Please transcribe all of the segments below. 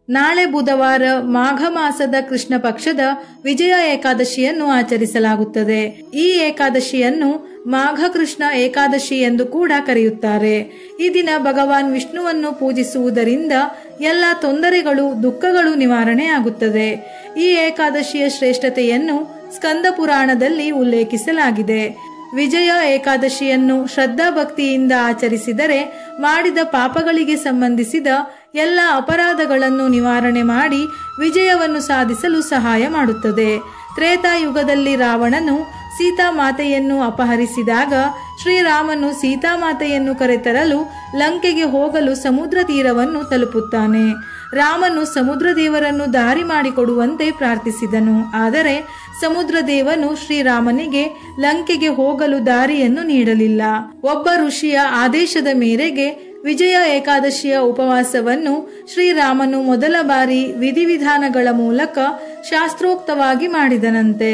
ನಾಳೆ ಬುಧವಾರ ಮಾಘ ಮಾಸದ ಕೃಷ್ಣ ಪಕ್ಷದ ವಿಜಯ ಏಕಾದಶಿಯನ್ನು ಆಚರಿಸಲಾಗುತ್ತದೆ. ಈ ಏಕಾದಶಿಯನ್ನು ಮಾಘ ಕೃಷ್ಣ ಏಕಾದಶಿ ಎಂದು ಕೂಡ ಕರೆಯುತ್ತಾರೆ. ಈ ದಿನ ಭಗವಾನ್ ವಿಷ್ಣುವನ್ನು ಪೂಜಿಸುವುದರಿಂದ ಎಲ್ಲ ತೊಂದರೆಗಳು, ದುಃಖಗಳು ನಿವಾರಣೆ ಆಗುತ್ತದೆ. ಈ ಏಕಾದಶಿಯ ಶ್ರೇಷ್ಠತೆಯನ್ನು ಸ್ಕಂದ ಪುರಾಣದಲ್ಲಿ ಉಲ್ಲೇಖಿಸಲಾಗಿದೆ. ವಿಜಯ ಏಕಾದಶಿಯನ್ನು ಶ್ರದ್ಧಾ ಭಕ್ತಿಯಿಂದ ಆಚರಿಸಿದರೆ ಮಾಡಿದ ಪಾಪಗಳಿಗೆ ಸಂಬಂಧಿಸಿದ ಎಲ್ಲ ಅಪರಾಧಗಳನ್ನು ನಿವಾರಣೆ ಮಾಡಿ ವಿಜಯವನ್ನು ಸಾಧಿಸಲು ಸಹಾಯ ಮಾಡುತ್ತದೆ. ತ್ರೇತಾಯುಗದಲ್ಲಿ ರಾವಣನು ಸೀತಾಮಾತೆಯನ್ನು ಅಪಹರಿಸಿದಾಗ ಶ್ರೀರಾಮನು ಸೀತಾಮಾತೆಯನ್ನು ಕರೆತರಲು ಲಂಕೆಗೆ ಹೋಗಲು ಸಮುದ್ರ ತೀರವನ್ನು ತಲುಪುತ್ತಾನೆ. ರಾಮನು ಸಮುದ್ರ ದೇವರನ್ನು ದಾರಿ ಮಾಡಿಕೊಡುವಂತೆ ಪ್ರಾರ್ಥಿಸಿದನು. ಆದರೆ ಸಮುದ್ರ ದೇವನು ಶ್ರೀರಾಮನಿಗೆ ಲಂಕೆಗೆ ಹೋಗಲು ದಾರಿಯನ್ನು ನೀಡಲಿಲ್ಲ. ಒಬ್ಬ ಋಷಿಯ ಆದೇಶದ ಮೇರೆಗೆ ವಿಜಯ ಏಕಾದಶಿಯ ಉಪವಾಸವನ್ನು ಶ್ರೀರಾಮನು ಮೊದಲ ಬಾರಿ ವಿಧಿವಿಧಾನಗಳ ಮೂಲಕ ಶಾಸ್ತ್ರೋಕ್ತವಾಗಿ ಮಾಡಿದನಂತೆ.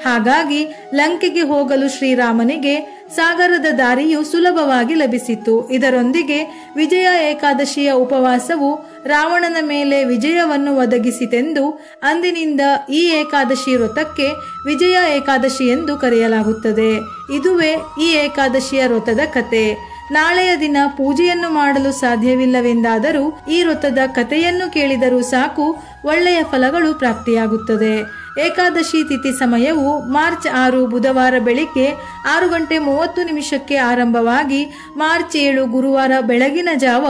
ಹಾಗಾಗಿ ಲಂಕೆಗೆ ಹೋಗಲು ಶ್ರೀರಾಮನಿಗೆ ಸಾಗರದ ದಾರಿಯು ಸುಲಭವಾಗಿ ಲಭಿಸಿತು. ಇದರೊಂದಿಗೆ ವಿಜಯ ಏಕಾದಶಿಯ ಉಪವಾಸವು ರಾವಣನ ಮೇಲೆ ವಿಜಯವನ್ನು ಒದಗಿಸಿತೆಂದು ಅಂದಿನಿಂದ ಈ ಏಕಾದಶಿ ವ್ರತಕ್ಕೆ ವಿಜಯ ಏಕಾದಶಿ ಎಂದು ಕರೆಯಲಾಗುತ್ತದೆ. ಇದುವೇ ಈ ಏಕಾದಶಿಯ ವ್ರತದ ಕತೆ. ನಾಳೆಯ ದಿನ ಪೂಜೆಯನ್ನು ಮಾಡಲು ಸಾಧ್ಯವಿಲ್ಲವೆಂದಾದರೂ ಈ ವ್ರತದ ಕಥೆಯನ್ನು ಕೇಳಿದರೂ ಸಾಕು, ಒಳ್ಳೆಯ ಫಲಗಳು ಪ್ರಾಪ್ತಿಯಾಗುತ್ತದೆ. ಏಕಾದಶಿ ತಿಥಿ ಸಮಯವು ಮಾರ್ಚ್ 6 ಬುಧವಾರ ಬೆಳಿಗ್ಗೆ 6:30 ಆರಂಭವಾಗಿ ಮಾರ್ಚ್ 7 ಗುರುವಾರ ಬೆಳಗಿನ ಜಾವ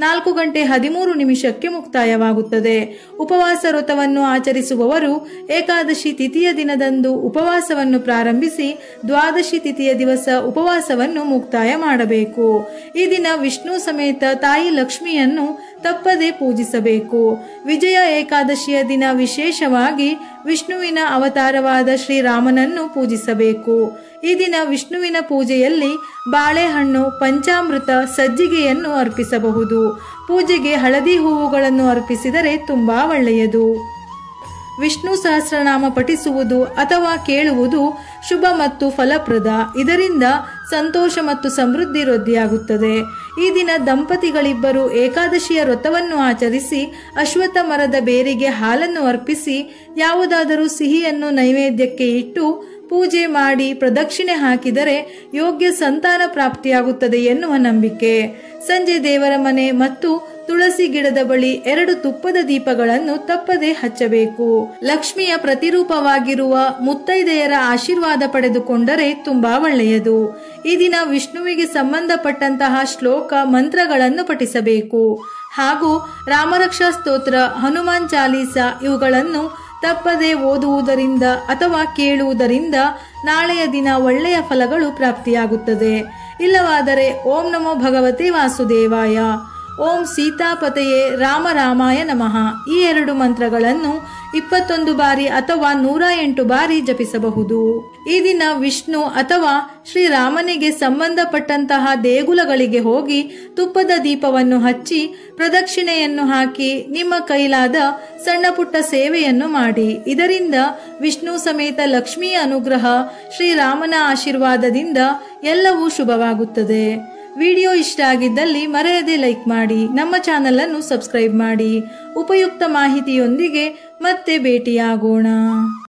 4:13 ಮುಕ್ತಾಯವಾಗುತ್ತದೆ. ಉಪವಾಸ ವ್ರತವನ್ನು ಆಚರಿಸುವವರು ಏಕಾದಶಿ ತಿಥಿಯ ದಿನದಂದು ಉಪವಾಸವನ್ನು ಪ್ರಾರಂಭಿಸಿ ದ್ವಾದಶಿ ತಿಥಿಯ ದಿವಸ ಉಪವಾಸವನ್ನು ಮುಕ್ತಾಯ ಮಾಡಬೇಕು. ಈ ದಿನ ವಿಷ್ಣು ಸಮೇತ ತಾಯಿ ಲಕ್ಷ್ಮಿಯನ್ನು ತಪ್ಪದೆ ಪೂಜಿಸಬೇಕು. ವಿಜಯ ಏಕಾದಶಿಯ ದಿನ ವಿಶೇಷವಾಗಿ ವಿಷ್ಣುವಿನ ಅವತಾರವಾದ ಶ್ರೀರಾಮನನ್ನು ಪೂಜಿಸಬೇಕು. ಈ ದಿನ ವಿಷ್ಣುವಿನ ಪೂಜೆಯಲ್ಲಿ ಬಾಳೆಹಣ್ಣು, ಪಂಚಾಮೃತ, ಸಜ್ಜಿಗೆಯನ್ನು ಅರ್ಪಿಸಬಹುದು. ಪೂಜೆಗೆ ಹಳದಿ ಹೂವುಗಳನ್ನು ಅರ್ಪಿಸಿದರೆ ತುಂಬಾ ಒಳ್ಳೆಯದು. ವಿಷ್ಣು ಸಹಸ್ರನಾಮ ಪಠಿಸುವುದು ಅಥವಾ ಕೇಳುವುದು ಶುಭ ಮತ್ತು ಫಲಪ್ರದ. ಇದರಿಂದ ಸಂತೋಷ ಮತ್ತು ಸಮೃದ್ಧಿ ವೃದ್ಧಿಯಾಗುತ್ತದೆ. ಈ ದಿನ ದಂಪತಿಗಳಿಬ್ಬರು ಏಕಾದಶಿಯ ವ್ರತವನ್ನು ಆಚರಿಸಿ ಅಶ್ವತ್ಥ ಮರದ ಬೇರಿಗೆ ಹಾಲನ್ನು ಅರ್ಪಿಸಿ ಯಾವುದಾದರೂ ಸಿಹಿಯನ್ನು ನೈವೇದ್ಯಕ್ಕೆ ಇಟ್ಟು ಪೂಜೆ ಮಾಡಿ ಪ್ರದಕ್ಷಿಣೆ ಹಾಕಿದರೆ ಯೋಗ್ಯ ಸಂತಾನ ಪ್ರಾಪ್ತಿಯಾಗುತ್ತದೆ ಎನ್ನುವ ನಂಬಿಕೆ. ಸಂಜೆ ದೇವರ ಮನೆ ಮತ್ತು ತುಳಸಿ ಗಿಡದ ಬಳಿ 2 ತುಪ್ಪದ ದೀಪಗಳನ್ನು ತಪ್ಪದೆ ಹಚ್ಚಬೇಕು. ಲಕ್ಷ್ಮಿಯ ಪ್ರತಿರೂಪವಾಗಿರುವ ಮುತ್ತೈದೆಯರ ಆಶೀರ್ವಾದ ಪಡೆದುಕೊಂಡರೆ ತುಂಬಾ ಒಳ್ಳೆಯದು. ಈ ದಿನ ವಿಷ್ಣುವಿಗೆ ಸಂಬಂಧಪಟ್ಟಂತಹ ಶ್ಲೋಕ, ಮಂತ್ರಗಳನ್ನು ಪಠಿಸಬೇಕು. ಹಾಗೂ ರಾಮರಕ್ಷಾ ಸ್ತೋತ್ರ, ಹನುಮಾನ್ ಚಾಲೀಸ ಇವುಗಳನ್ನು ತಪ್ಪದೆ ಓದುವುದರಿಂದ ಅಥವಾ ಕೇಳುವುದರಿಂದ ನಾಳೆಯ ದಿನ ಒಳ್ಳೆಯ ಫಲಗಳು ಪ್ರಾಪ್ತಿಯಾಗುತ್ತದೆ. ಇಲ್ಲವಾದರೆ ಓಂ ನಮೋ ಭಗವತೆ ವಾಸುದೇವಾಯ, ಓಂ ಸೀತಾಪತೆಯೇ ರಾಮ ರಾಮಾಯ ನಮಃ ಈ 2 ಮಂತ್ರಗಳನ್ನು 21 ಬಾರಿ ಅಥವಾ 108 ಬಾರಿ ಜಪಿಸಬಹುದು. ಈ ದಿನ ವಿಷ್ಣು ಅಥವಾ ಶ್ರೀರಾಮನಿಗೆ ಸಂಬಂಧಪಟ್ಟಂತಹ ದೇಗುಲಗಳಿಗೆ ಹೋಗಿ ತುಪ್ಪದ ದೀಪವನ್ನು ಹಚ್ಚಿ ಪ್ರದಕ್ಷಿಣೆಯನ್ನು ಹಾಕಿ ನಿಮ್ಮ ಕೈಲಾದ ಸಣ್ಣ ಪುಟ್ಟ ಸೇವೆಯನ್ನು ಮಾಡಿ. ಇದರಿಂದ ವಿಷ್ಣು ಸಮೇತ ಲಕ್ಷ್ಮಿಯ ಅನುಗ್ರಹ, ಶ್ರೀರಾಮನ ಆಶೀರ್ವಾದದಿಂದ ಎಲ್ಲವೂ ಶುಭವಾಗುತ್ತದೆ. ವಿಡಿಯೋ ಇಷ್ಟ ಆಗಿದ್ದಲ್ಲಿ ಮರೆಯದೆ ಲೈಕ್ ಮಾಡಿ, ನಮ್ಮ ಚಾನೆಲ್ ಅನ್ನು ಸಬ್ಸ್ಕ್ರೈಬ್ ಮಾಡಿ. ಉಪಯುಕ್ತ ಮಾಹಿತಿಯೊಂದಿಗೆ ಮತ್ತೆ ಭೇಟಿಯಾಗೋಣ.